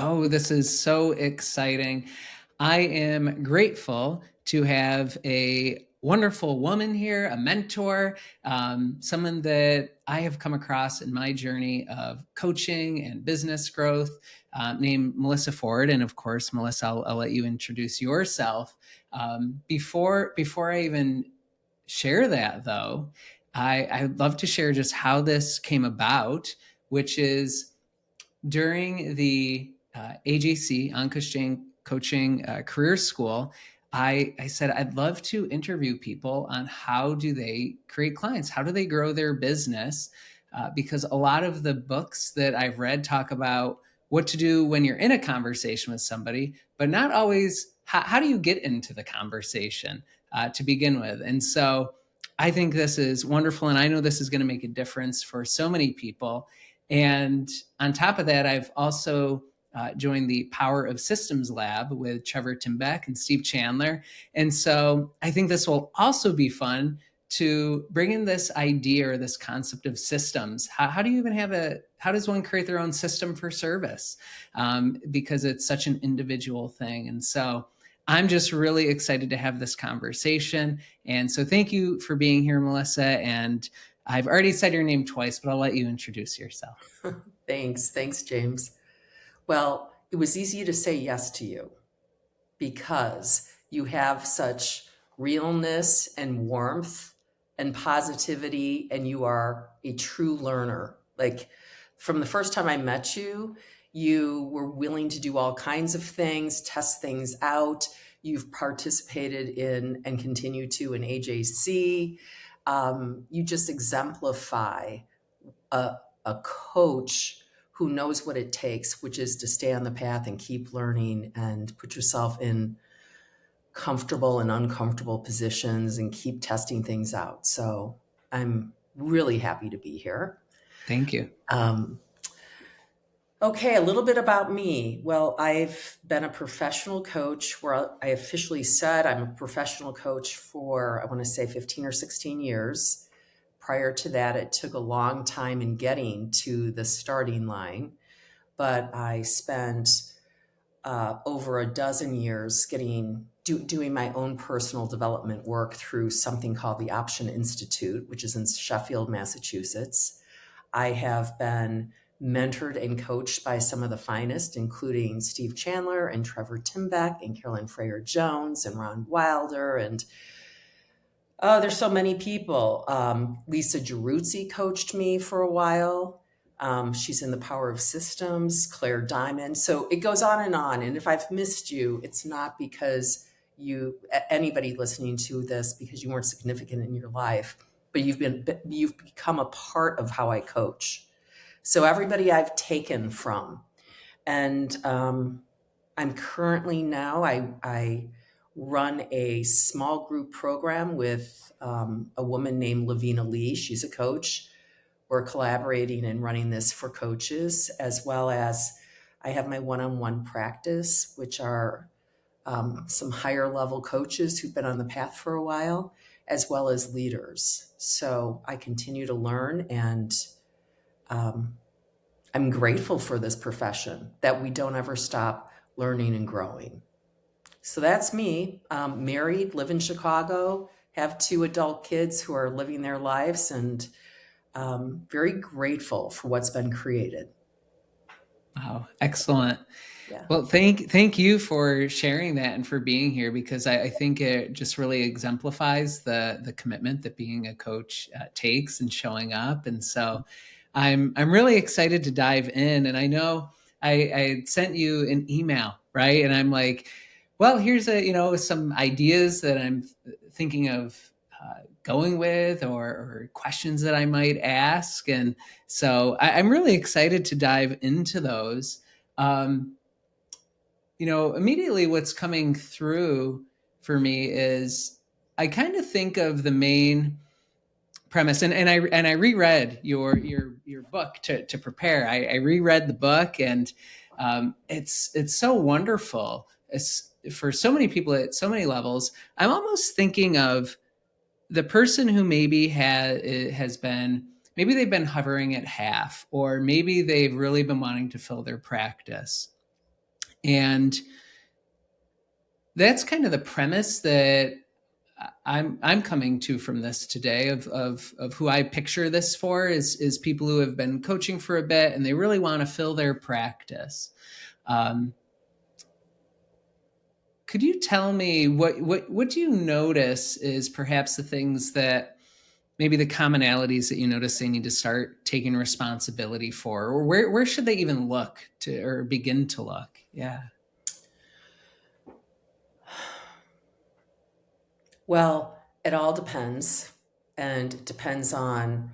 Oh, this is so exciting. I am grateful to have a wonderful woman here, a mentor, someone that I have come across in my journey of coaching and business growth, named Melissa Ford. And of course, Melissa, I'll let you introduce yourself. Before I even share that, though, I'd love to share just how this came about, which is during the AJC, Ankush Coaching Career School, I said, I'd love to interview people on how do they create clients? How do they grow their business? Because a lot of the books that I've read talk about what to do when you're in a conversation with somebody, but not always how do you get into the conversation to begin with. And so I think this is wonderful. And I know this is going to make a difference for so many people. And on top of that, I've also joined the Power of Systems Lab with Trevor Timbeck and Steve Chandler. And so I think this will also be fun to bring in this idea or this concept of systems. How do you even how does one create their own system for service? Because it's such an individual thing. And so I'm just really excited to have this conversation. And so thank you for being here, Melissa. And I've already said your name twice, but I'll let you introduce yourself. Thanks, James. Well, it was easy to say yes to you because you have such realness and warmth and positivity, and you are a true learner. Like from the first time I met you, you were willing to do all kinds of things, test things out. You've participated in and continue to in AJC. You just exemplify a coach who knows what it takes, which is to stay on the path and keep learning and put yourself in comfortable and uncomfortable positions and keep testing things out. So I'm really happy to be here. Thank you. Okay, a little bit about me. Well, I've been a professional coach where I officially said I'm a professional coach for, I want to say 15 or 16 years. Prior to that, it took a long time in getting to the starting line, but I spent over a dozen years doing my own personal development work through something called the Option Institute, which is in Sheffield, Massachusetts. I have been mentored and coached by some of the finest, including Steve Chandler and Trevor Timbeck and Carolyn Freyer Jones and Ron Wilder. And there's so many people. Lisa Geruzzi coached me for a while. She's in the Power of Systems, Claire Diamond. So it goes on. And if I've missed you, it's not because anybody listening to this, because you weren't significant in your life, but you've become a part of how I coach. So everybody I've taken from, and I'm currently now, I run a small group program with a woman named Lavina Lee. She's a coach. We're collaborating and running this for coaches, as well as I have my one-on-one practice, which are some higher level coaches who've been on the path for a while, as well as leaders. So I continue to learn, and I'm grateful for this profession, that we don't ever stop learning and growing. So that's me. Married, live in Chicago, have 2 adult kids who are living their lives, and very grateful for what's been created. Wow, excellent. Yeah. Well, thank you for sharing that and for being here, because I think it just really exemplifies the commitment that being a coach takes and showing up. And so I'm really excited to dive in. And I know I sent you an email, right? And I'm like, well, here's some ideas that I'm thinking of going with, or questions that I might ask. And so I'm really excited to dive into those. Immediately what's coming through for me is I kind of think of the main premise, and I reread your book to prepare. I reread the book, and it's so wonderful. For so many people at so many levels, I'm almost thinking of the person who maybe has been, maybe they've been hovering at half, or maybe they've really been wanting to fill their practice. And that's kind of the premise that I'm coming to from this today of who I picture this for is people who have been coaching for a bit and they really want to fill their practice. Um, could you tell me what do you notice is perhaps the things that maybe the commonalities that you notice they need to start taking responsibility for, or where should they even look to or begin to look? Yeah. Well, it all depends, and it depends on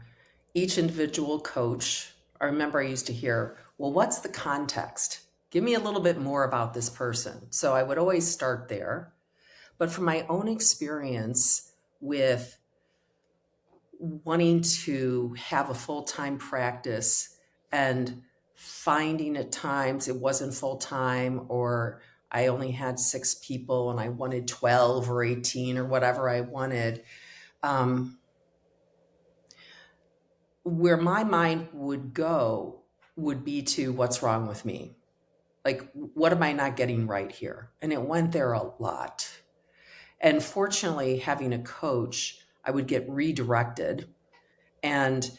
each individual coach. I remember I used to hear, well, what's the context? Give me a little bit more about this person. So I would always start there. But from my own experience with wanting to have a full-time practice and finding at times it wasn't full-time, or I only had 6 people and I wanted 12 or 18 or whatever I wanted, um, where my mind would go would be to what's wrong with me? Like, what am I not getting right here? And it went there a lot. And fortunately, having a coach, I would get redirected and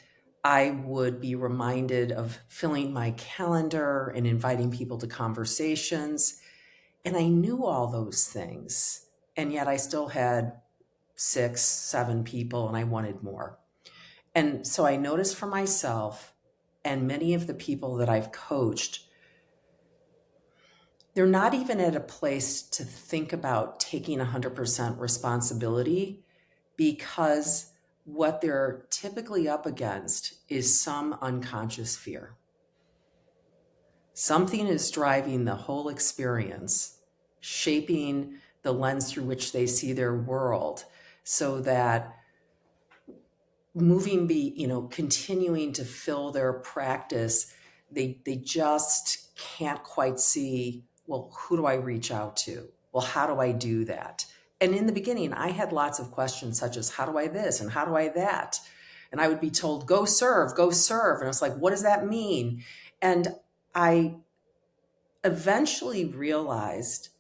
I would be reminded of filling my calendar and inviting people to conversations. And I knew all those things. And yet I still had 6, 7 people and I wanted more. And so I noticed for myself and many of the people that I've coached, they're not even at a place to think about taking 100% responsibility, because what they're typically up against is some unconscious fear. Something is driving the whole experience, shaping the lens through which they see their world, so that continuing to fill their practice, they just can't quite see, well, who do I reach out to? Well, how do I do that? And in the beginning, I had lots of questions such as, how do I this and how do I that? And I would be told, go serve, go serve. And I was like, what does that mean? And I eventually realized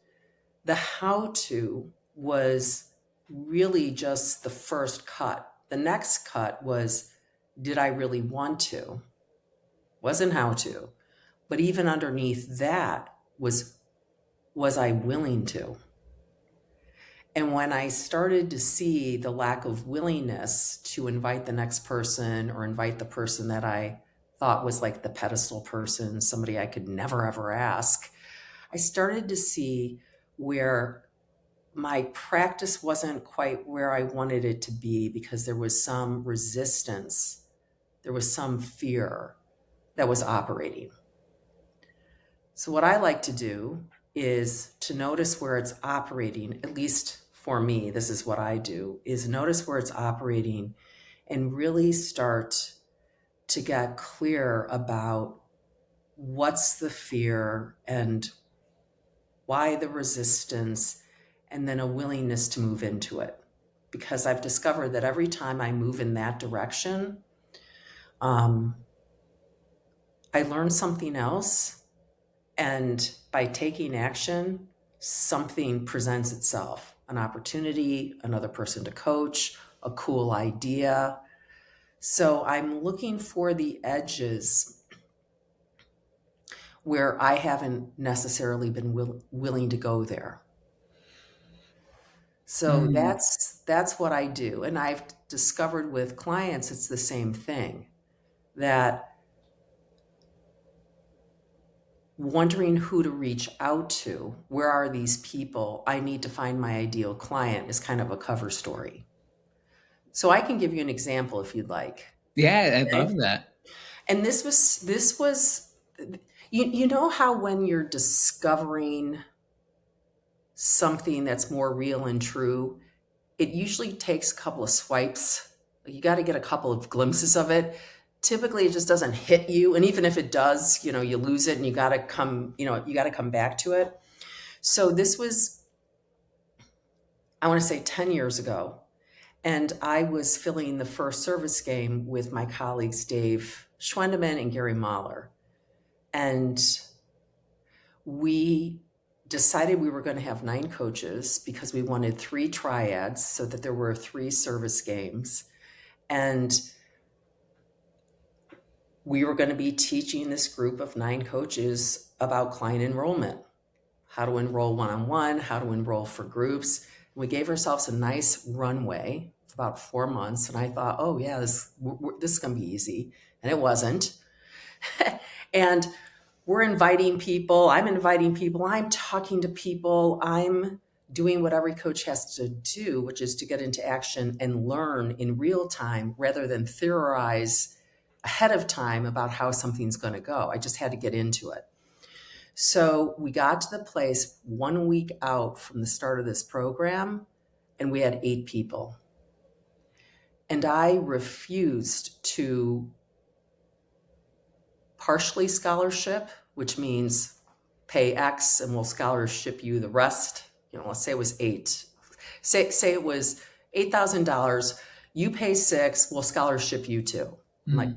the how to was really just the first cut. The next cut was, did I really want to? Wasn't how to. But even underneath that was I willing to? And when I started to see the lack of willingness to invite the next person, or invite the person that I thought was like the pedestal person, somebody I could never ever ask, I started to see where my practice wasn't quite where I wanted it to be, because there was some resistance, there was some fear that was operating. So, what I like to do is to notice where it's operating, at least for me, this is what I do, is notice where it's operating and really start to get clear about what's the fear and why the resistance, and then a willingness to move into it. Because I've discovered that every time I move in that direction, um, I learn something else. And by taking action, something presents itself, an opportunity, another person to coach, a cool idea. So I'm looking for the edges where I haven't necessarily been willing to go there. So Mm. that's what I do. And I've discovered with clients it's the same thing, that wondering who to reach out to, where are these people? I need to find my ideal client, is kind of a cover story. So I can give you an example if you'd like. Yeah, I Okay? love that. And this was you know how when you're discovering something that's more real and true, it usually takes a couple of swipes. You got to get a couple of glimpses of it. Typically, it just doesn't hit you. And even if it does, you lose it and you got to come back to it. So this was, I want to say 10 years ago. And I was filling the first service game with my colleagues, Dave Schwendeman and Gary Mahler. And we decided we were going to have 9 coaches because we wanted 3 triads so that there were 3 service games. And we were going to be teaching this group of 9 coaches about client enrollment, how to enroll one-on-one, how to enroll for groups. We gave ourselves a nice runway, about 4 months. And I thought, oh yeah, this is going to be easy. And it wasn't. And we're inviting people. I'm talking to people. I'm doing what every coach has to do, which is to get into action and learn in real time rather than theorize ahead of time about how something's going to go. I just had to get into it. So we got to the place 1 week out from the start of this program, and we had 8 people. And I refused to partially scholarship, which means pay X and we'll scholarship you the rest. Let's say it was 8. Say it was $8,000. You pay 6, we'll scholarship you 2. I'm like,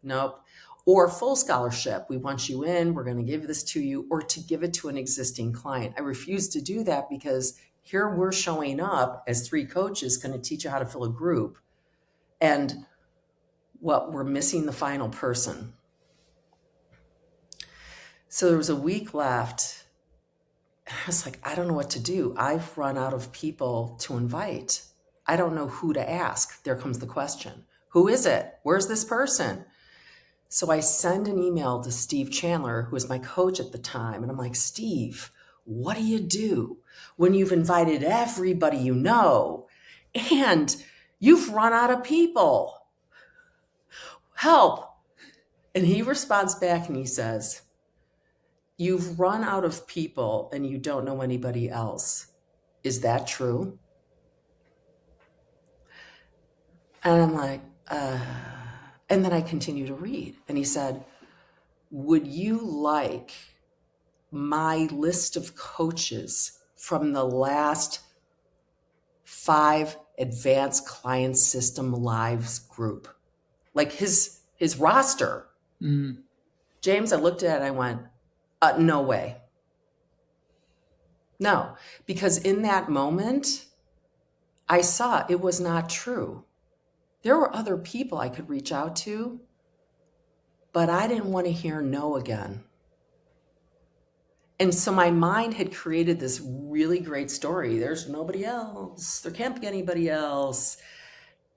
nope. Or full scholarship. We want you in. We're going to give this to you, or to give it to an existing client. I refuse to do that because here we're showing up as 3 coaches going to teach you how to fill a group. And we're missing the final person. So there was a week left. And I was like, I don't know what to do. I've run out of people to invite. I don't know who to ask. There comes the question. Who is it? Where's this person? So I send an email to Steve Chandler, who was my coach at the time. And I'm like, Steve, what do you do when you've invited everybody you know and you've run out of people? Help. And he responds back and he says, you've run out of people and you don't know anybody else. Is that true? And I'm like, and then I continue to read. And he said, would you like my list of coaches from the last 5 advanced client system lives group? Like his roster. Mm. James, I looked at it and I went, no way. No, because in that moment, I saw it was not true. There were other people I could reach out to, but I didn't want to hear no again. And so my mind had created this really great story. There's nobody else. There can't be anybody else.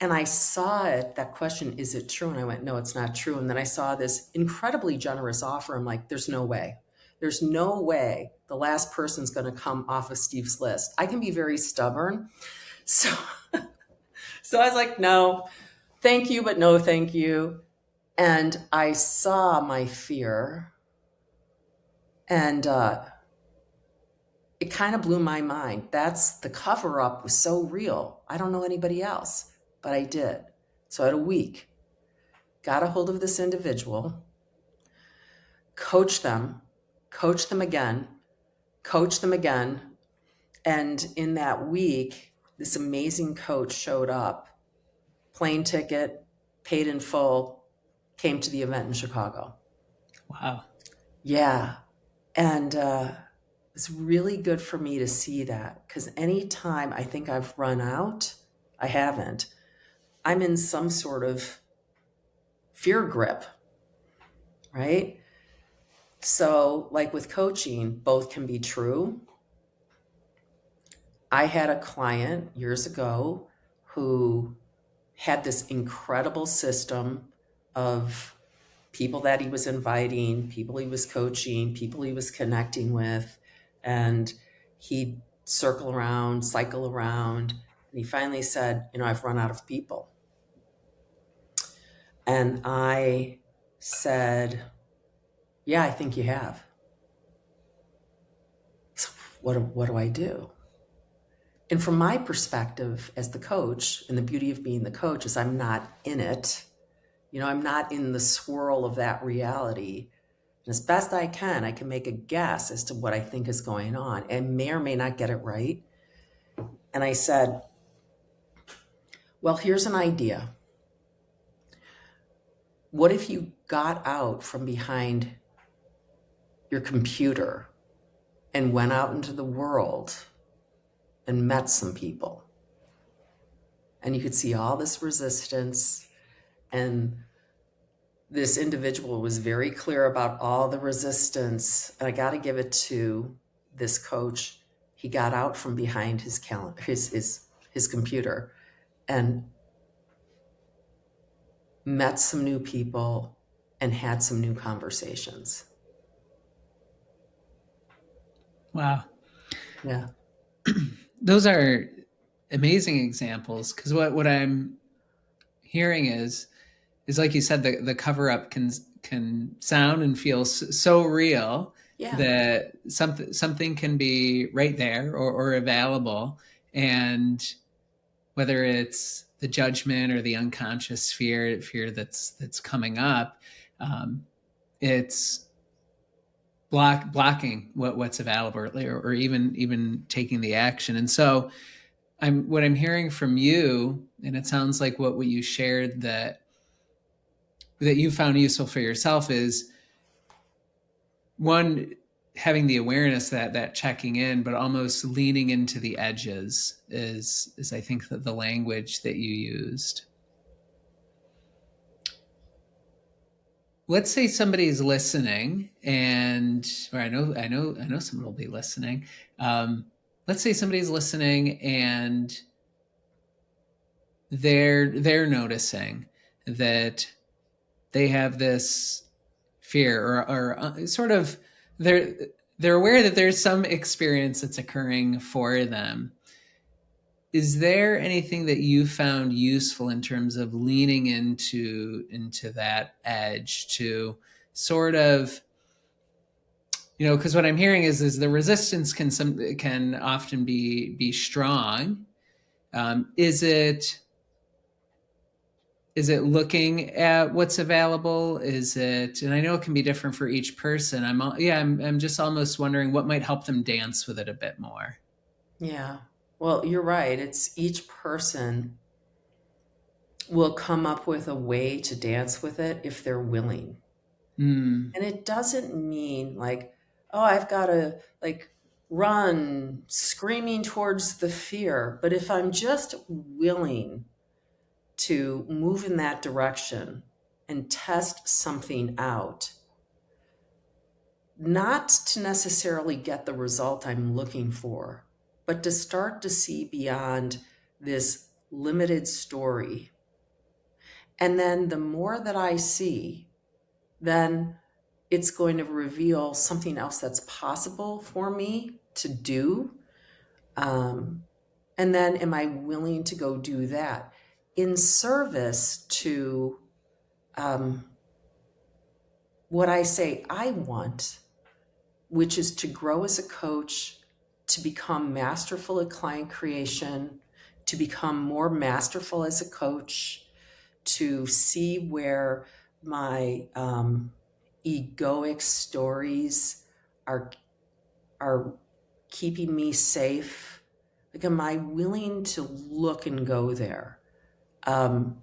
And I saw it, that question, is it true? And I went, no, it's not true. And then I saw this incredibly generous offer. I'm like, there's no way. There's no way the last person's going to come off of Steve's list. I can be very stubborn. So I was like, no, thank you, but no, thank you. And I saw my fear, and it kind of blew my mind. The cover up was so real. I don't know anybody else, but I did. So I had a week, got a hold of this individual, coached them again. And in that week, this amazing coach showed up, plane ticket, paid in full, came to the event in Chicago. Wow. Yeah. And it's really good for me to see that, because anytime I think I've run out, I haven't. I'm in some sort of fear grip, right? So like with coaching, both can be true. I had a client years ago who had this incredible system of people that he was inviting, people he was coaching, people he was connecting with, and he'd cycle around, and he finally said, I've run out of people. And I said, yeah, I think you have. So what do I do? And from my perspective as the coach, and the beauty of being the coach is I'm not in it. I'm not in the swirl of that reality. And as best I can make a guess as to what I think is going on, and may or may not get it right. And I said, well, here's an idea. What if you got out from behind your computer and went out into the world and met some people. And you could see all this resistance, and this individual was very clear about all the resistance. And I got to give it to this coach. He got out from behind his calendar, his computer, and met some new people and had some new conversations. Wow. Yeah. Those are amazing examples, because what I'm hearing is like you said, the cover up can sound and feel so real Yeah. that something can be right there, or available, and whether it's the judgment or the unconscious fear that's coming up, it's blocking what's available, or even taking the action. And so what I'm hearing from you, and it sounds like what you shared, that you found useful for yourself, is one, having the awareness, that checking in, but almost leaning into the edges, is I think that the language that you used. Let's say somebody's listening, or I know someone will be listening. Let's say somebody's listening, and they're noticing that they have this fear, or sort of, they're they're aware that there's some experience that's occurring for them. Is there anything that you found useful in terms of leaning into that edge, to sort of, because what I'm hearing is the resistance can often be strong. Is it looking at what's available? Is it, and I know it can be different for each person. I'm just almost wondering what might help them dance with it a bit more. Yeah. Well, you're right. It's each person will come up with a way to dance with it if they're willing. Hmm. And it doesn't mean like, oh, I've got to like run screaming towards the fear. But if I'm just willing to move in that direction and test something out, not to necessarily get the result I'm looking for, but to start to see beyond this limited story. And then the more that I see, then it's going to reveal something else that's possible for me to do. Um, and then am I willing to go do that in service to um, what I say I want, which is to grow as a coach, to become masterful at client creation, to become more masterful as a coach, to see where my egoic stories are are keeping me safe. Like, am I willing to look and go there? And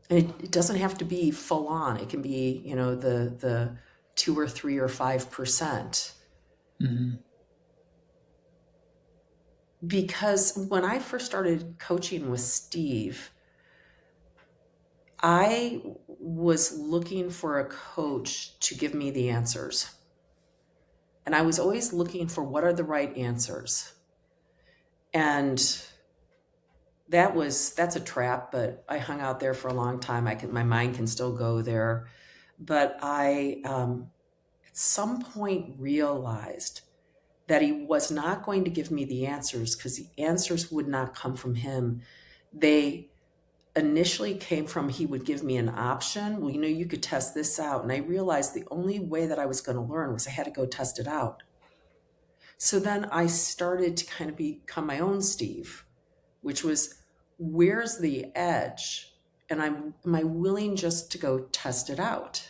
it doesn't have to be full on. It can be, the 2 or 3 or 5%. Hmm. Because when I first started coaching with Steve, I was looking for a coach to give me the answers. And I was always looking for what are the right answers. And that's a trap, but I hung out there for a long time. My mind can still go there. But I at some point realized that he was not going to give me the answers, because the answers would not come from him. They initially came from, he would give me an option. Well, you could test this out. And I realized the only way that I was going to learn was I had to go test it out. So then I started to kind of become my own Steve, which was, where's the edge? And am I willing just to go test it out?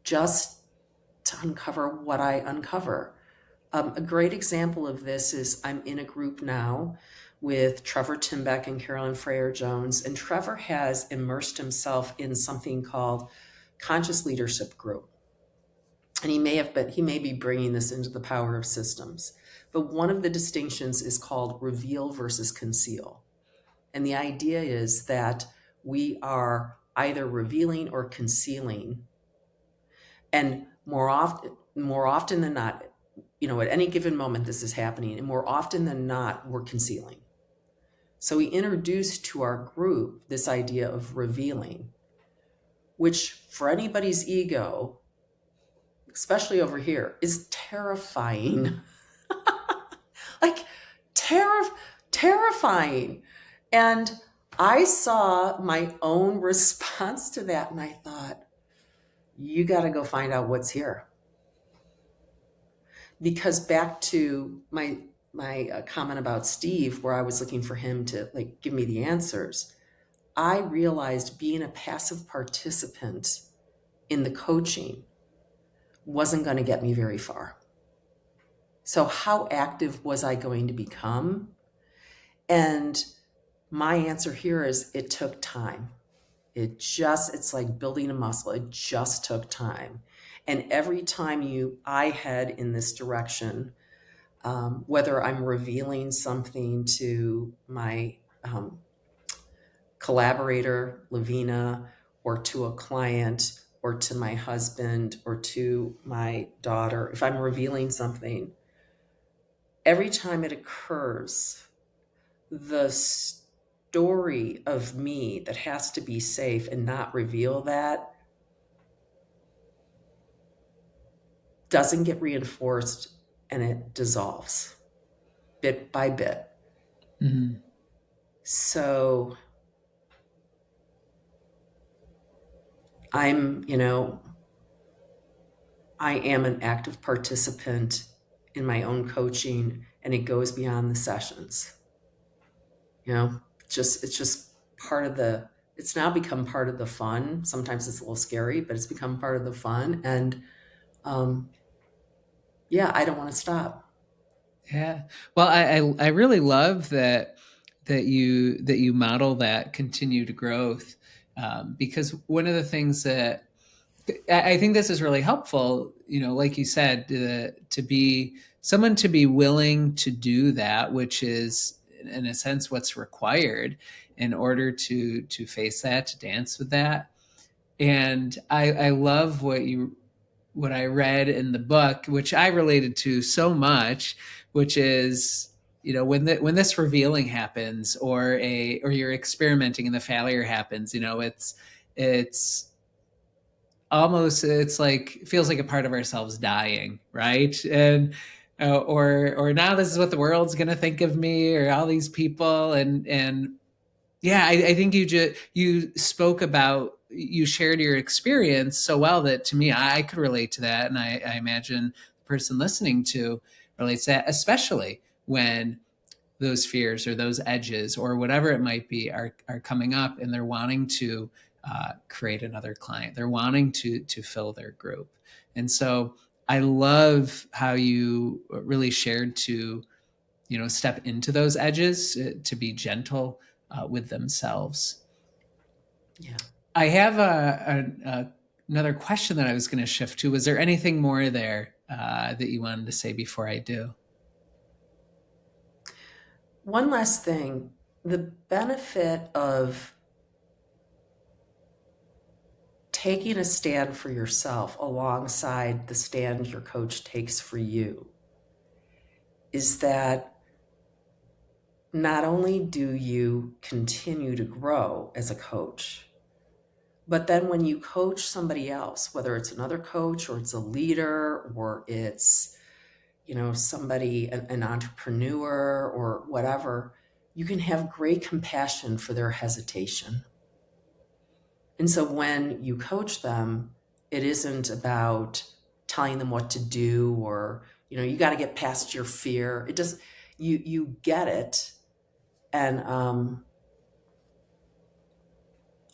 Just to uncover what I uncover. A great example of this is I'm in a group now with Trevor Timbeck and Carolyn Freyer Jones, and Trevor has immersed himself in something called Conscious Leadership Group. and he may be bringing this into the power of systems. But one of the distinctions is called reveal versus conceal. And the idea is that we are either revealing or concealing. And more often than not, at any given moment, this is happening. And more often than not, we're concealing. So we introduced to our group this idea of revealing, which for anybody's ego, especially over here, is terrifying. Like terrifying. And I saw my own response to that, and I thought, you got to go find out what's here. Because back to my comment about Steve, where I was looking for him to like give me the answers, I realized being a passive participant in the coaching wasn't going to get me very far. So how active was I going to become? And my answer here is it took time. It's like building a muscle. It just took time. And every time I head in this direction, whether I'm revealing something to my collaborator, Lavina, or to a client, or to my husband, or to my daughter, if I'm revealing something, every time it occurs, the story of me that has to be safe and not reveal that doesn't get reinforced, and it dissolves bit by bit. Mm-hmm. So I am an active participant in my own coaching, and it goes beyond the sessions. It's just it's now become part of the fun. Sometimes it's a little scary, but it's become part of the fun. And I don't want to stop. Yeah. Well, I really love that you model that continued growth, because one of the things that I think this is really helpful, like you said, to be someone to be willing to do that, which is in a sense what's required in order to face that, to dance with that. And I love what I read in the book, which I related to so much, which is, when this revealing happens, or you're experimenting and the failure happens, it's almost, it's like, it feels like a part of ourselves dying, right? And or now this is what the world's going to think of me, or all these people. And yeah, I think you spoke about, you shared your experience so well that to me, I could relate to that. And I imagine the person listening to relates to that, especially when those fears or those edges or whatever it might be are coming up, and they're wanting to create another client. They're wanting to fill their group. And so I love how you really shared to, step into those edges, to be gentle with themselves. Yeah. I have another question that I was going to shift to. Was there anything more there that you wanted to say before I do? One last thing, the benefit of taking a stand for yourself alongside the stand your coach takes for you is that not only do you continue to grow as a coach, but then when you coach somebody else, whether it's another coach or it's a leader or it's, somebody, an entrepreneur or whatever, you can have great compassion for their hesitation. And so when you coach them, it isn't about telling them what to do, or, you got to get past your fear. It does, you get it. And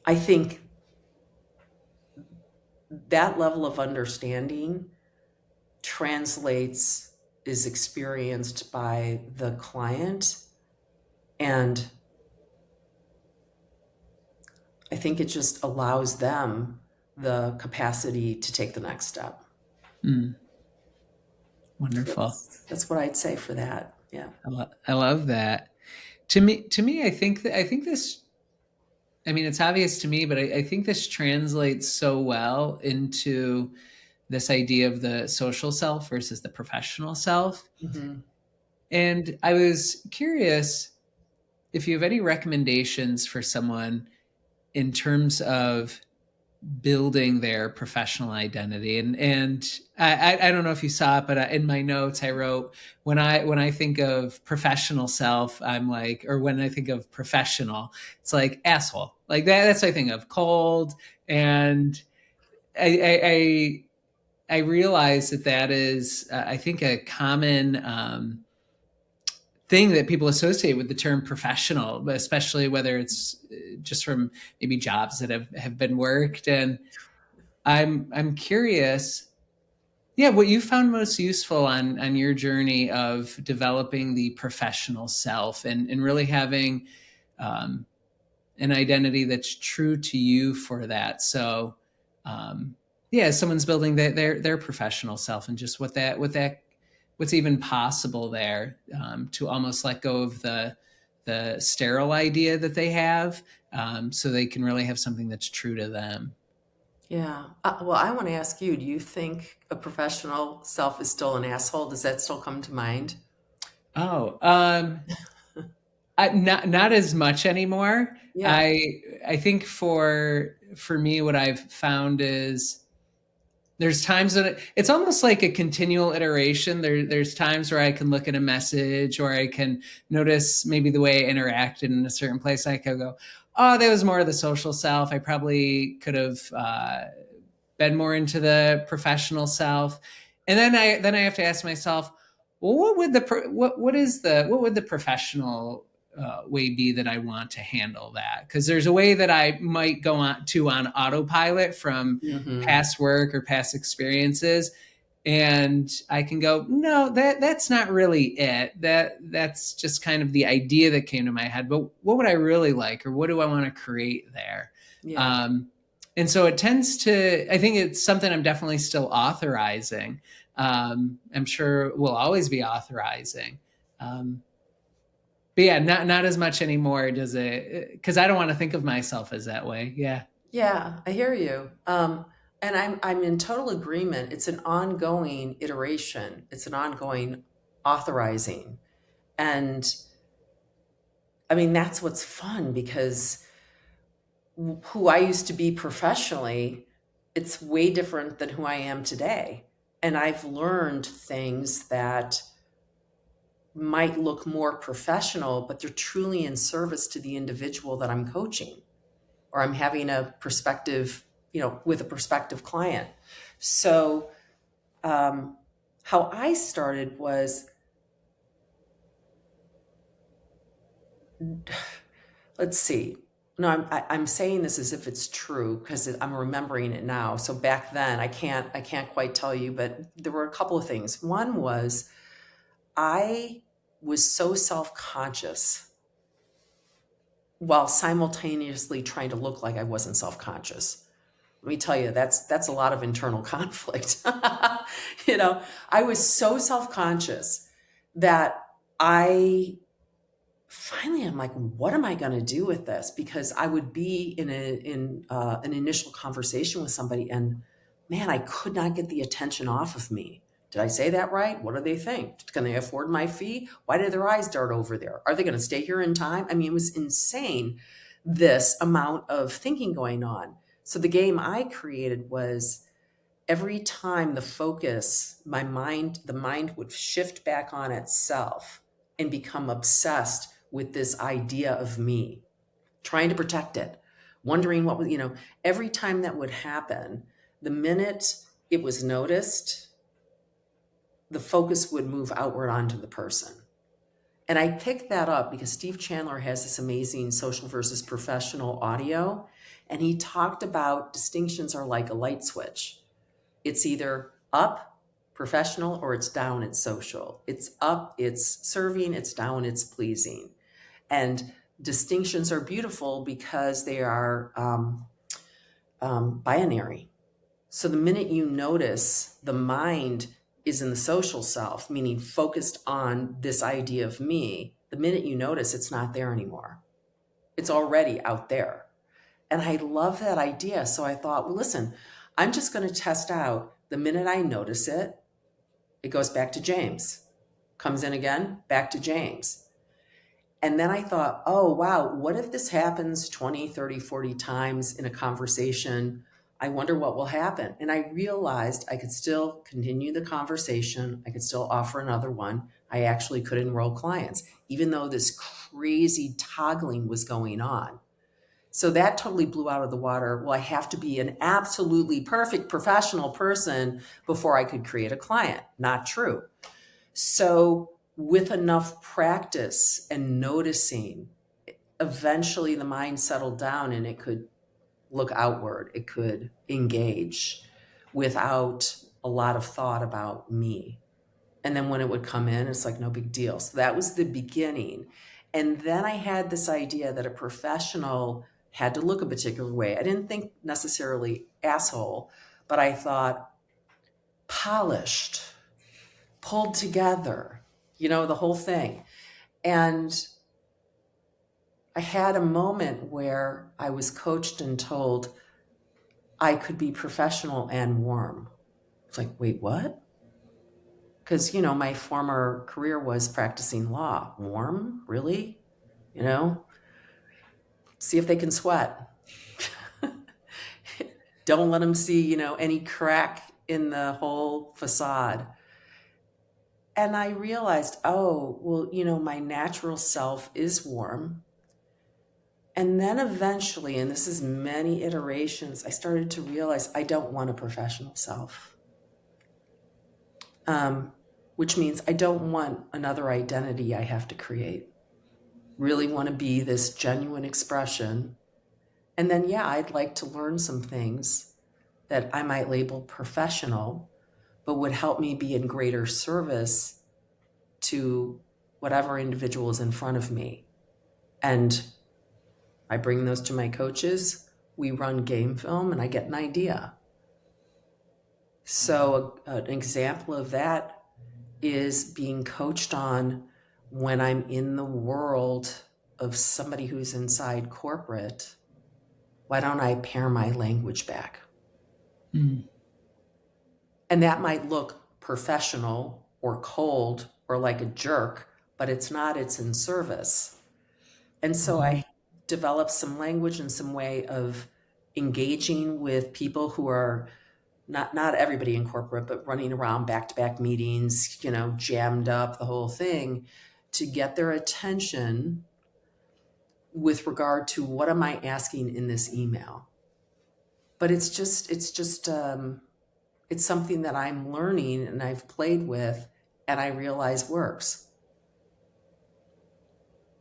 I think that level of understanding is experienced by the client. And I think it just allows them the capacity to take the next step. Mm, wonderful. That's what I'd say for that. Yeah. I love that. To me, I think this. I mean, it's obvious to me, but I think this translates so well into this idea of the social self versus the professional self. Hmm. And I was curious if you have any recommendations for someone in terms of building their professional identity. And I don't know if you saw it, but in my notes I wrote, when I think of professional self, I'm like, or when I think of professional, it's like asshole, like that's what I think of, cold. And I realize that that is I think a common thing that people associate with the term professional, but especially whether it's just from maybe jobs that have been worked. And I'm curious, yeah, what you found most useful on your journey of developing the professional self and really having um, an identity that's true to you for that. So, um, yeah, someone's building their professional self and just what's even possible there, to almost let go of the sterile idea that they have, so they can really have something that's true to them. Yeah. Well, I want to ask you, do you think a professional self is still an asshole? Does that still come to mind? Oh, not as much anymore. Yeah. I think for me, what I've found is there's times that it's almost like a continual iteration. There's times where I can look at a message or I can notice maybe the way I interacted in a certain place. I could go, oh, that was more of the social self. I probably could have been more into the professional self. And then I have to ask myself, well, what would the professional way be that I want to handle that? Because there's a way that I might go on autopilot from Hmm. past work or past experiences, and I can go, no, that's not really it. That's just kind of the idea that came to my head. But what would I really like, or what do I want to create there? Yeah. Um, and so it tends to. I think it's something I'm definitely still authorizing. I'm sure we'll always be authorizing. Um, but yeah, not as much anymore. Does it? Because I don't want to think of myself as that way. Yeah. Yeah, I hear you. And I'm in total agreement. It's an ongoing iteration. It's an ongoing authorizing. And I mean, that's what's fun because who I used to be professionally, it's way different than who I am today. And I've learned things that might look more professional, but they're truly in service to the individual that I'm coaching or I'm having a perspective, with a prospective client. So, um, how I started was, let's see. No, I'm saying this as if it's true because I'm remembering it now. So back then, I can't quite tell you, but there were a couple of things. One was I was so self conscious while simultaneously trying to look like I wasn't self conscious. Let me tell you, that's a lot of internal conflict. I was so self conscious that I finally I'm like, what am I going to do with this? Because I would be in an initial conversation with somebody, and man, I could not get the attention off of me. Did I say that right? What do they think? Can they afford my fee? Why did their eyes dart over there? Are they going to stay here in time? I mean, it was insane, this amount of thinking going on. So the game I created was every time the mind would shift back on itself and become obsessed with this idea of me, trying to protect it, wondering what was, every time that would happen, the minute it was noticed, the focus would move outward onto the person. And I picked that up because Steve Chandler has this amazing social versus professional audio. And he talked about distinctions are like a light switch. It's either up, professional, or it's down, it's social. It's up, it's serving, it's down, it's pleasing. And distinctions are beautiful because they are binary. So the minute you notice the mind is in the social self, meaning focused on this idea of me, the minute you notice it's not there anymore. It's already out there. And I love that idea. So I thought, well, listen, I'm just going to test out the minute I notice it, it goes back to James, comes in again, back to James. And then I thought, oh, wow, what if this happens 20, 30, 40 times in a conversation? I wonder what will happen. And I realized I could still continue the conversation. I could still offer another one. I actually could enroll clients, even though this crazy toggling was going on. So that totally blew out of the water. Well, I have to be an absolutely perfect professional person before I could create a client. Not true. So with enough practice and noticing, eventually the mind settled down and it could look outward. It could engage without a lot of thought about me. And then when it would come in, it's like no big deal. So that was the beginning. And then I had this idea that a professional had to look a particular way. I didn't think necessarily asshole, but I thought polished, pulled together, the whole thing. And I had a moment where I was coached and told I could be professional and warm. It's like, wait, what? Because, my former career was practicing law. Warm? Really? See if they can sweat. Don't let them see, any crack in the whole facade. And I realized, oh, well, my natural self is warm. And then eventually, and this is many iterations, I started to realize I don't want a professional self. Which means I don't want another identity I have to create. Really want to be this genuine expression. And then, yeah, I'd like to learn some things that I might label professional, but would help me be in greater service to whatever individual is in front of me. And I bring those to my coaches. We run game film and I get an idea. So an example of that is being coached on when I'm in the world of somebody who's inside corporate. Why don't I pare my language back? Mm. And that might look professional or cold or like a jerk, but it's not, it's in service. And so I developed some language and some way of engaging with people who are not everybody in corporate, but running around back-to-back meetings, jammed up, the whole thing, to get their attention with regard to what am I asking in this email. But it's something that I'm learning and I've played with and I realize works.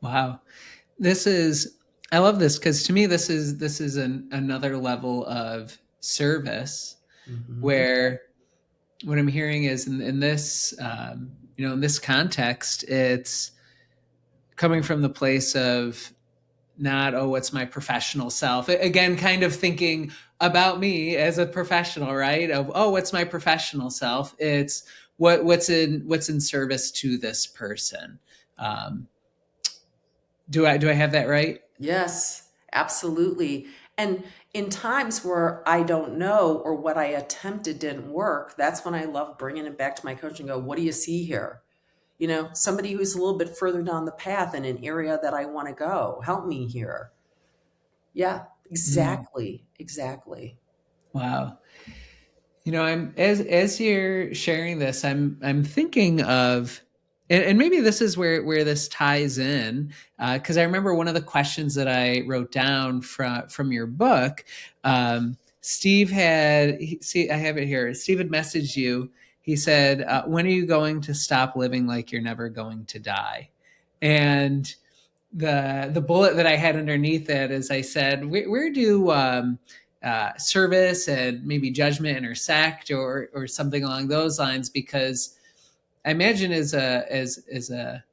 Wow. I love this because to me, this is another level of service where what I'm hearing is in this, in this context, it's coming from the place of not, oh, what's my professional self? Again, kind of thinking about me as a professional, right? Of, oh, what's my professional self? It's what's in service to this person. Do I have that right? Yes, absolutely. And in times where I don't know or what I attempted didn't work, that's when I love bringing it back to my coach and go, what do you see here? Somebody who's a little bit further down the path in an area that I want to go. Help me here. Yeah, exactly. Exactly. Wow. I'm as you're sharing this, I'm thinking of, and maybe this is where this ties in, because I remember one of the questions that I wrote down from your book. Steve I have it here. Steve had messaged you. He said, "When are you going to stop living like you're never going to die?" And the bullet that I had underneath it is I said, where do service and maybe judgment intersect or something along those lines? Because I imagine as a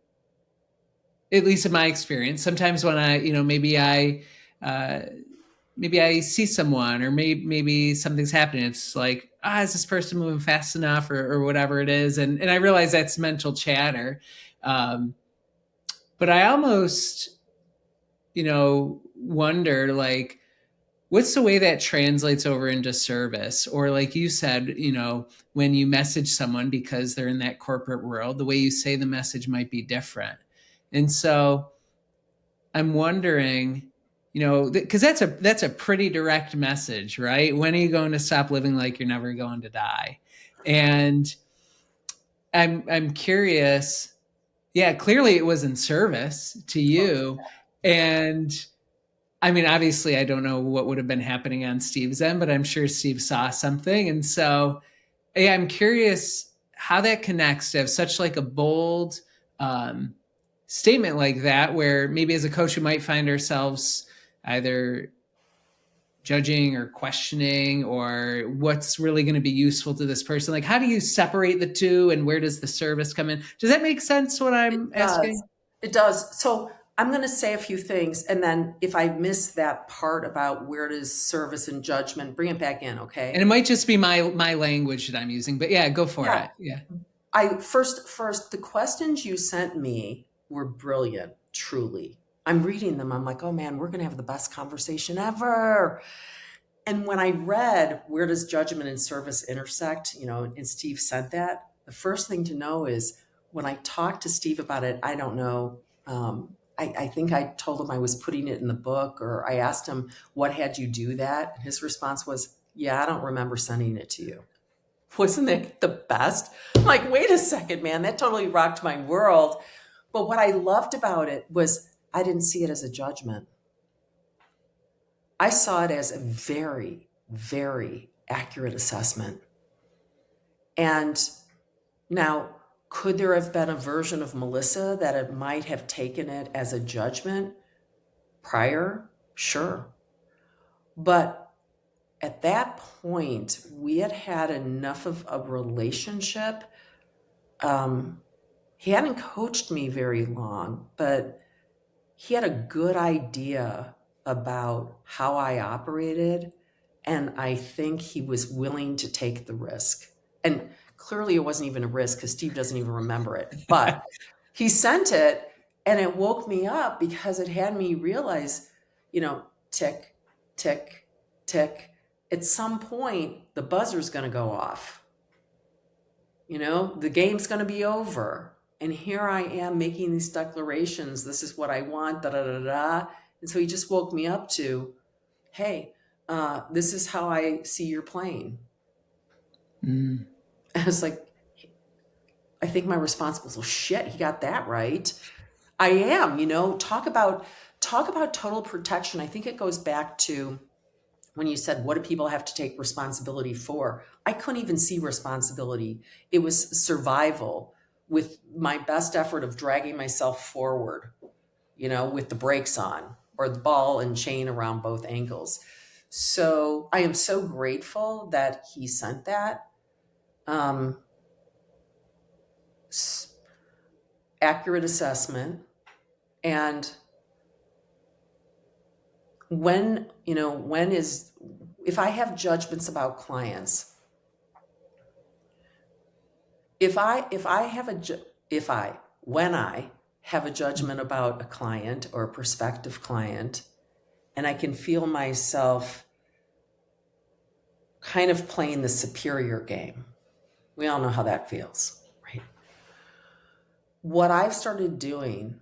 at least in my experience, sometimes when maybe I maybe I see someone, or maybe something's happening. It's like, is this person moving fast enough, or whatever it is, and I realize that's mental chatter. Um, but I almost, wonder, like, what's the way that translates over into service? Or like you said, when you message someone because they're in that corporate world, the way you say the message might be different. And so I'm wondering, because that's a pretty direct message, right? When are you going to stop living like you're never going to die? And I'm curious. Yeah, clearly it was in service to you. And I mean, obviously, I don't know what would have been happening on Steve's end, but I'm sure Steve saw something. And so, yeah, I'm curious how that connects to have such like a bold um, statement like that, where maybe as a coach, we might find ourselves either judging or questioning, or what's really going to be useful to this person. Like, how do you separate the two, and where does the service come in? Does that make sense, what It I'm does. asking? It does. So I'm going to say a few things, and then if I miss that part about where does service and judgment, bring it back in, And it okay? might just be my language that I'm using, but yeah, go for Yeah. it. Yeah. I first the questions you sent me were brilliant, truly. I'm reading them. I'm like, oh man, we're going to have the best conversation ever. And when I read where does judgment and service intersect, and Steve sent that, the first thing to know is when I talked to Steve about it, I don't know. I think I told him I was putting it in the book, or I asked him, what had you do that? And his response was, yeah, I don't remember sending it to you. Wasn't it the best? I'm like, wait a second, man, that totally rocked my world. But what I loved about it was I didn't see it as a judgment. I saw it as a very, very accurate assessment. And now, could there have been a version of Melissa that it might have taken it as a judgment prior? Sure. But at that point, we had had enough of a relationship. He hadn't coached me very long, but he had a good idea about how I operated. And I think he was willing to take the risk. And clearly, it wasn't even a risk because Steve doesn't even remember it. But he sent it, and it woke me up because it had me realize, tick, tick, tick. At some point, the buzzer's going to go off. The game's going to be over. And here I am making these declarations. This is what I want, da da da da. And so he just woke me up to, hey, this is how I see you're playing. Mm. And I was like, I think my response was, well, shit, he got that right. I am, talk about total protection. I think it goes back to when you said, what do people have to take responsibility for? I couldn't even see responsibility. It was survival with my best effort of dragging myself forward, with the brakes on or the ball and chain around both ankles. So I am so grateful that he sent that. Accurate assessment. And if I have judgments about clients, when I have a judgment about a client or a prospective client, and I can feel myself kind of playing the superior game. We all know how that feels, right? What I've started doing,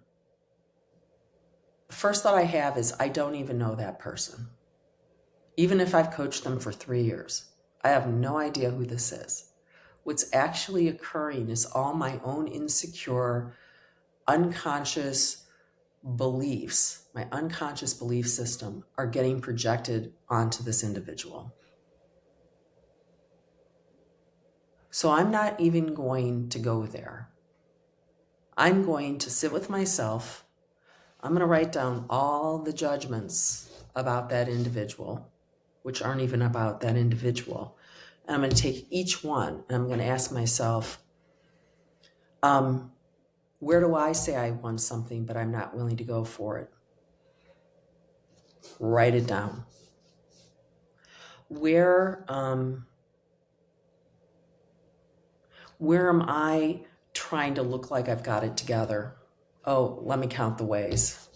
the first thought I have is I don't even know that person. Even if I've coached them for 3 years, I have no idea who this is. What's actually occurring is all my own insecure, unconscious beliefs, my unconscious belief system are getting projected onto this individual. So I'm not even going to go there. I'm going to sit with myself. I'm going to write down all the judgments about that individual, which aren't even about that individual. And I'm going to take each one and I'm going to ask myself, where do I say I want something, but I'm not willing to go for it? Write it down. where where am I trying to look like I've got it together? Oh, let me count the ways.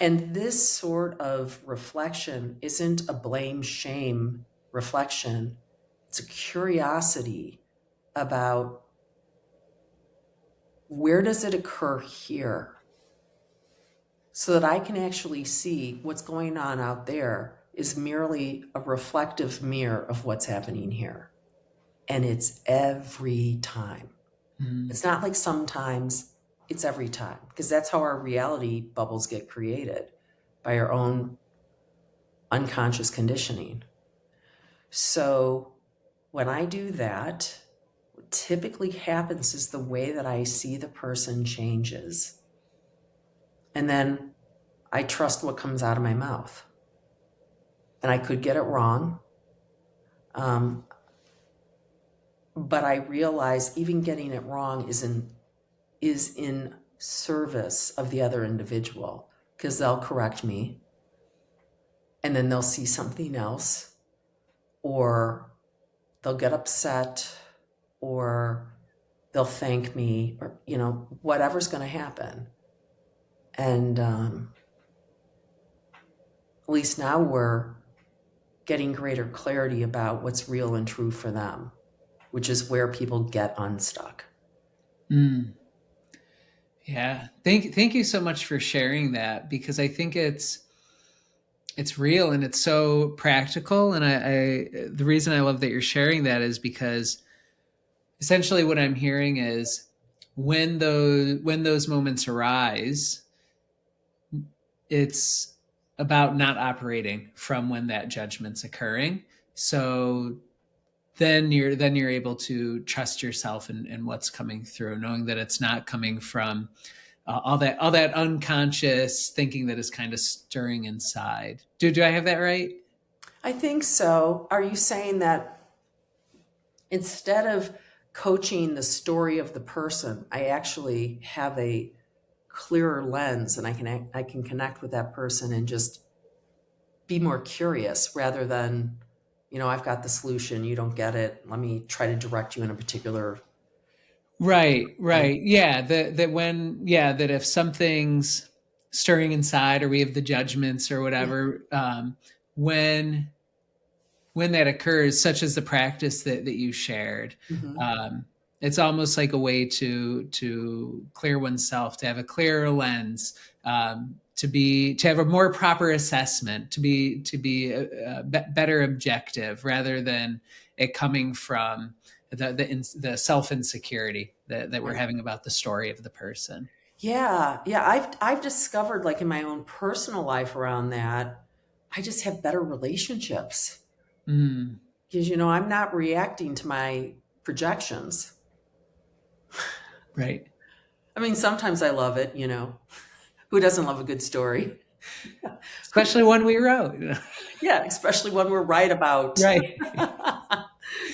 And this sort of reflection isn't a blame shame reflection. It's a curiosity about where does it occur here, so that I can actually see what's going on out there is merely a reflective mirror of what's happening here. And it's every time. Mm. It's not like sometimes, it's every time, because that's how our reality bubbles get created, by our own unconscious conditioning. So when I do that, what typically happens is the way that I see the person changes. And then I trust what comes out of my mouth. And I could get it wrong. Um, but I realize even getting it wrong is in service of the other individual, because they'll correct me and then they'll see something else, or they'll get upset, or they'll thank me, or whatever's going to happen. And at least now we're getting greater clarity about what's real and true for them, which is where people get unstuck. Mm. Yeah. Thank you so much for sharing that, because I think it's real and it's so practical. And the reason I love that you're sharing that is because essentially what I'm hearing is when those moments arise, it's about not operating from when that judgment's occurring. So then you're able to trust yourself and what's coming through, knowing that it's not coming from all that unconscious thinking that is kind of stirring inside. Do I have that right? I think so. Are you saying that instead of coaching the story of the person, I actually have a clearer lens, and I can connect with that person and just be more curious, rather than, I've got the solution, you don't get it, let me try to direct you in a particular Right, way. right. Yeah, that if something's stirring inside or we have the judgments or Yeah. whatever, when when that occurs, such as the practice that you shared, Hmm. um, it's almost like a way to clear oneself, to have a clearer lens, to have a more proper assessment, to be better objective, rather than it coming from the self insecurity that we're Right. having about the story of the person. Yeah, yeah. I've discovered, like, in my own personal life around that, I just have better relationships, Mm, because I'm not reacting to my projections. right. I mean, sometimes I love it. Who doesn't love a good story? Who, Especially one we wrote. yeah, especially when we're right about. Right.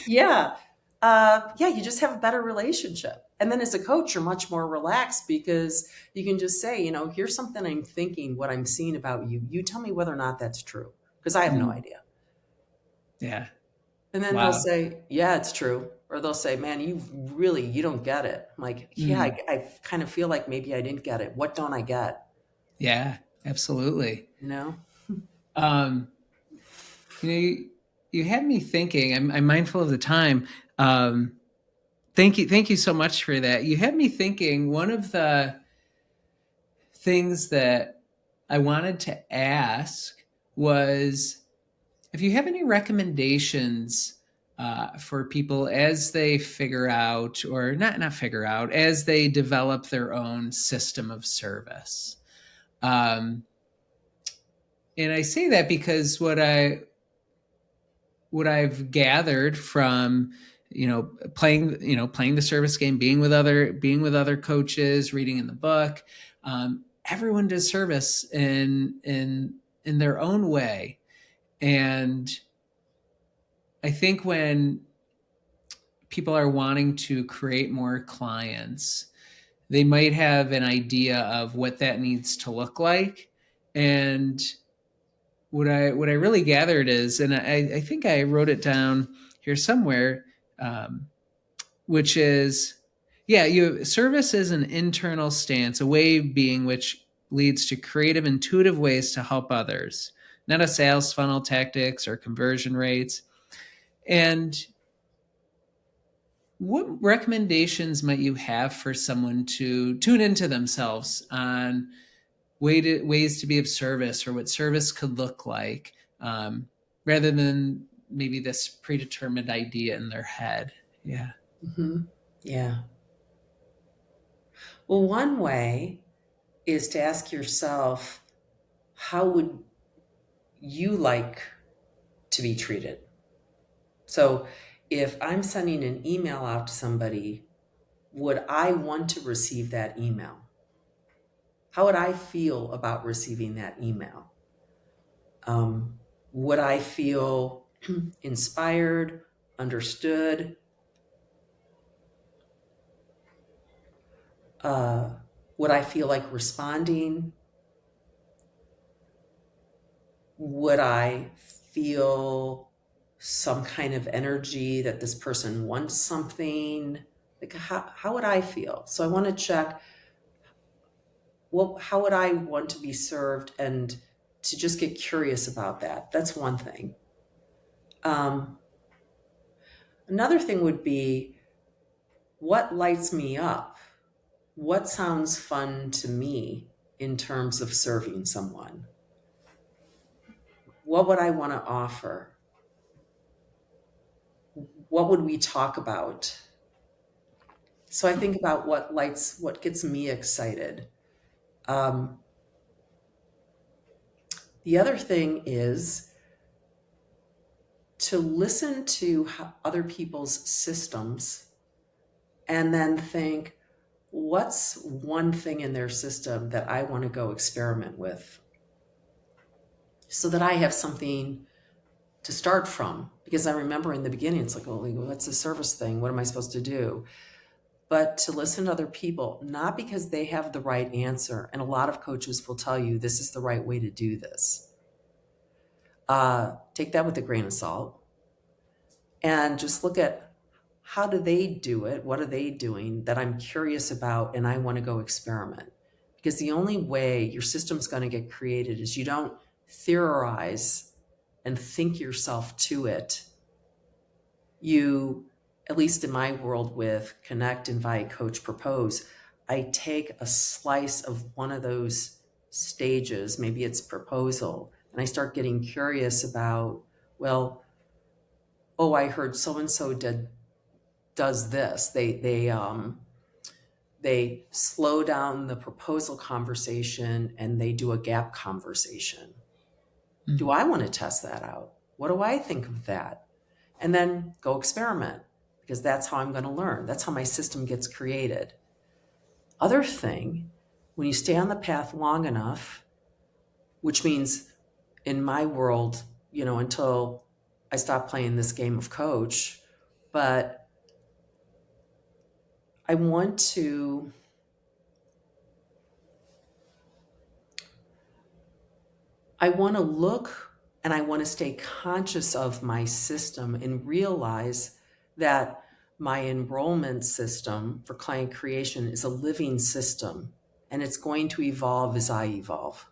Yeah. Yeah, you just have a better relationship. And then as a coach, you're much more relaxed, because you can just say, here's something I'm thinking, what I'm seeing about you. You tell me whether or not that's true, because I have no Mm, idea. yeah. And then they'll Wow. say, yeah, it's true. Or they'll say, man, you don't get it. I'm like, yeah, Mm, I kind of feel like maybe I didn't get it. What don't I get? yeah, absolutely. You know? Um, you had me thinking. I'm mindful of the time. Um, thank you so much for that. You had me thinking. One of the things that I wanted to ask was if you have any recommendations for people as they figure out, or not figure out, as they develop their own system of service. Um, and I say that because what I've gathered from playing the service game, being with other coaches, reading in the book, everyone does service in their own way. And I think when people are wanting to create more clients, they might have an idea of what that needs to look like. And what I really gathered is, and I think I wrote it down here somewhere, um, which is, yeah, you service is an internal stance, a way of being which leads to creative, intuitive ways to help others, not a sales funnel tactics or conversion rates. And what recommendations might you have for someone to tune into themselves on ways to be of service or what service could look like, um, rather than maybe this predetermined idea in their head? Yeah. Hmm. Yeah. Well, one way is to ask yourself, how would you like to be treated? So if I'm sending an email out to somebody, would I want to receive that email? How would I feel about receiving that email? Would I feel inspired, understood? Uh, would I feel like responding? Would I feel some kind of energy that this person wants something? Like, how would I feel? So I want to check, well, how would I want to be served, and to just get curious about that. That's one thing. Um, Another thing would be, what lights me up? What sounds fun to me in terms of serving someone? What would I want to offer? What would we talk about? So I think about what gets me excited. Um, the other thing is to listen to other people's systems and then think, what's one thing in their system that I want to go experiment with, so that I have something to start from? Because I remember in the beginning, it's like, oh, what's the service thing? What am I supposed to do? But to listen to other people, not because they have the right answer. And a lot of coaches will tell you this is the right way to do this. Take that with a grain of salt and just look at, how do they do it? What are they doing that I'm curious about and I want to go experiment? Because the only way your system's going to get created is you don't theorize and think yourself to it. You, at least in my world with Connect, Invite, Coach, Propose, I take a slice of one of those stages, maybe it's proposal, and I start getting curious about, well, oh, I heard so and so does this. They slow down the proposal conversation and they do a gap conversation. Do I want to test that out? What do I think of that? And then go experiment, because that's how I'm going to learn. That's how my system gets created. Other thing, when you stay on the path long enough, which means in my world, until I stop playing this game of coach, but I want to look and I want to stay conscious of my system and realize that my enrollment system for client creation is a living system, and it's going to evolve as I evolve.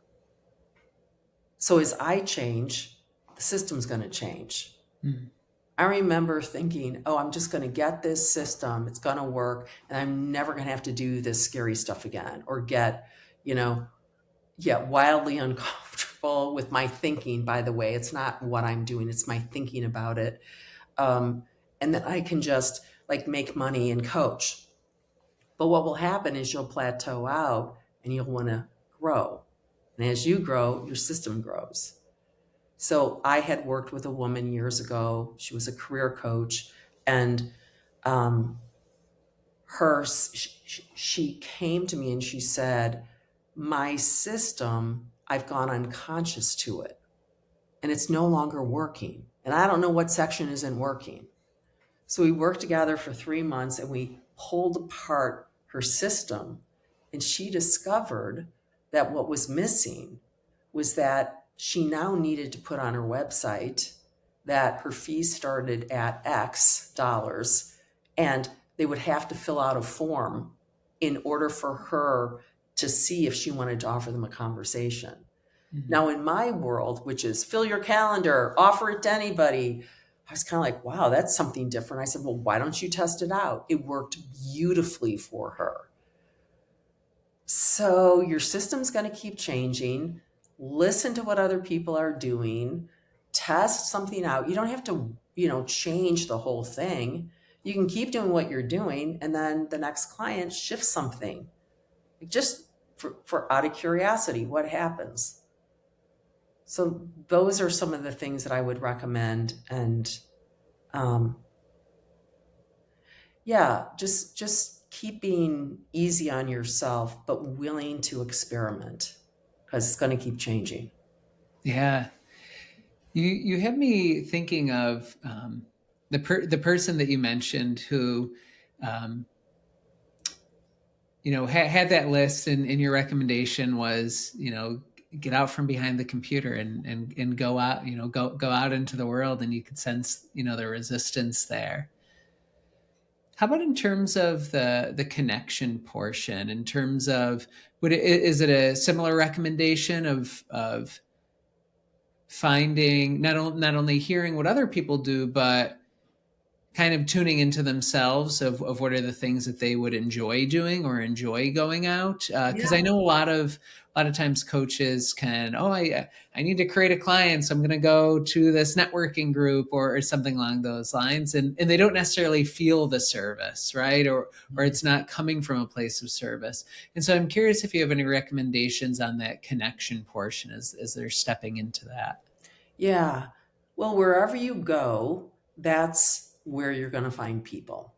So as I change, the system's going to change. Mm. I remember thinking, oh, I'm just going to get this system, it's going to work, and I'm never going to have to do this scary stuff again, or get, wildly uncomfortable with my thinking. By the way, it's not what I'm doing, it's my thinking about it. And then I can just like make money and coach. But what will happen is you'll plateau out and you'll want to grow. And as you grow, your system grows. So I had worked with a woman years ago. She was a career coach, and she came to me and she said, my system, I've gone unconscious to it, and it's no longer working. And I don't know what section isn't working. So we worked together for 3 months and we pulled apart her system. And she discovered that what was missing was that she now needed to put on her website that her fees started at X dollars, and they would have to fill out a form in order for her to see if she wanted to offer them a conversation. Mhm. Now, in my world, which is fill your calendar, offer it to anybody, I was kind of like, wow, that's something different. I said, well, why don't you test it out? It worked beautifully for her. So your system's going to keep changing. Listen to what other people are doing. Test something out. You don't have to, change the whole thing. You can keep doing what you're doing, and then the next client shifts something. Just for out of curiosity, what happens? So those are some of the things that I would recommend. And um, yeah, just keep being easy on yourself, but willing to experiment because it's going to keep changing. Yeah. You have me thinking of the person that you mentioned who, um, had that list, and your recommendation was, get out from behind the computer and go out, go out into the world, and you could sense, the resistance there. How about in terms of the connection portion? In terms of, is it a similar recommendation of finding, not only hearing what other people do, but kind of tuning into themselves of what are the things that they would enjoy doing or enjoy going out? Because I Yeah. know a lot of times coaches can, I need to create a client, so I'm going to go to this networking group, or something along those lines, and they don't necessarily feel the service, right? Or it's not coming from a place of service. And so I'm curious if you have any recommendations on that connection portion as they're stepping into that. Yeah. Well, wherever you go, that's where you're going to find people.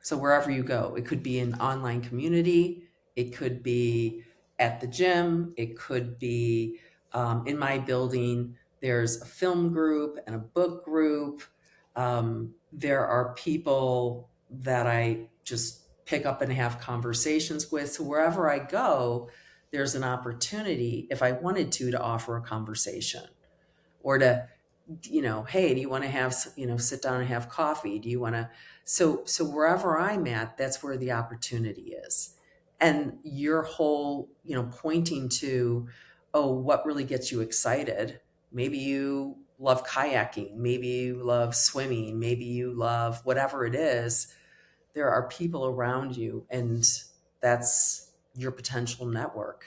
So wherever you go, it could be an online community, it could be at the gym, it could be in my building. There's a film group and a book group. There are people that I just pick up and have conversations with. So wherever I go, there's an opportunity if I wanted to offer a conversation or to, hey, do you want to have, sit down and have coffee? Do you want to? So wherever I'm at, that's where the opportunity is. And your whole, pointing to, oh, what really gets you excited? Maybe you love kayaking, maybe you love swimming, maybe you love whatever it is. There are people around you, and that's your potential network.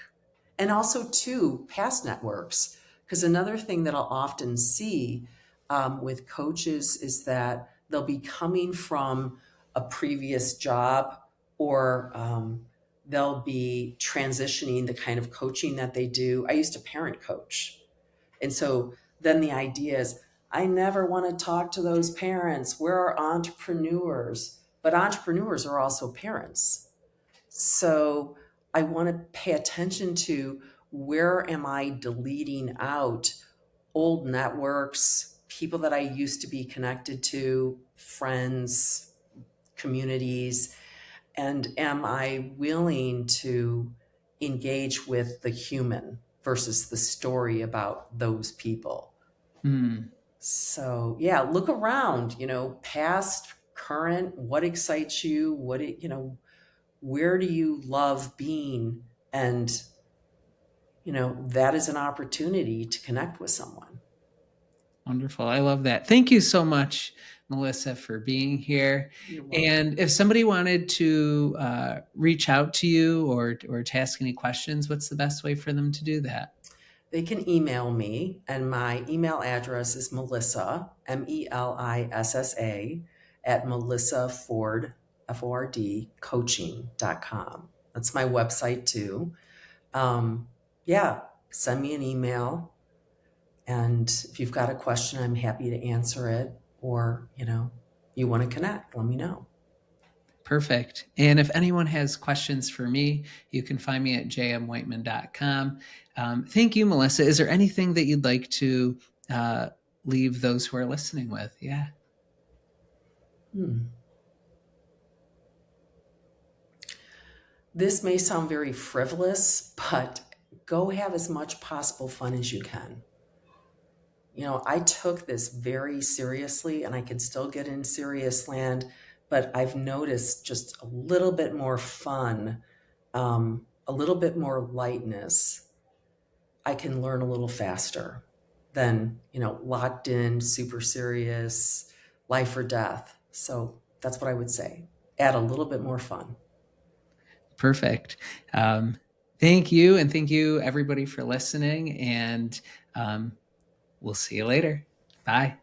And also too, past networks, because another thing that I'll often see with coaches is that they'll be coming from a previous job, or they'll be transitioning the kind of coaching that they do. I used to parent coach, and so then the idea is, I never want to talk to those parents. We're entrepreneurs, but entrepreneurs are also parents. So I want to pay attention to, where am I deleting out old networks, people that I used to be connected to, friends, communities, and am I willing to engage with the human versus the story about those people? Hmm. So yeah, look around, past, current, what excites you, where do you love being? And, that is an opportunity to connect with someone. Wonderful. I love that. Thank you so much, Melissa, for being here. You're welcome. And if somebody wanted to reach out to you, or to ask any questions, what's the best way for them to do that? They can email me, and my email address is Melissa, Melissa, at Melissa Ford, Ford, coaching.com. That's my website too. Um, yeah, send me an email. And if you've got a question, I'm happy to answer it. Or, you want to connect, let me know. Perfect. And if anyone has questions for me, you can find me at jmwhiteman.com. Thank you, Melissa. Is there anything that you'd like to uh, leave those who are listening with? Yeah. Hmm. This may sound very frivolous, but go have as much possible fun as you can. I took this very seriously and I can still get in serious land, but I've noticed just a little bit more fun, a little bit more lightness. I can learn a little faster than, locked in, super serious, life or death. So that's what I would say. Add a little bit more fun. Perfect. Thank you. And thank you, everybody, for listening. And we'll see you later. Bye.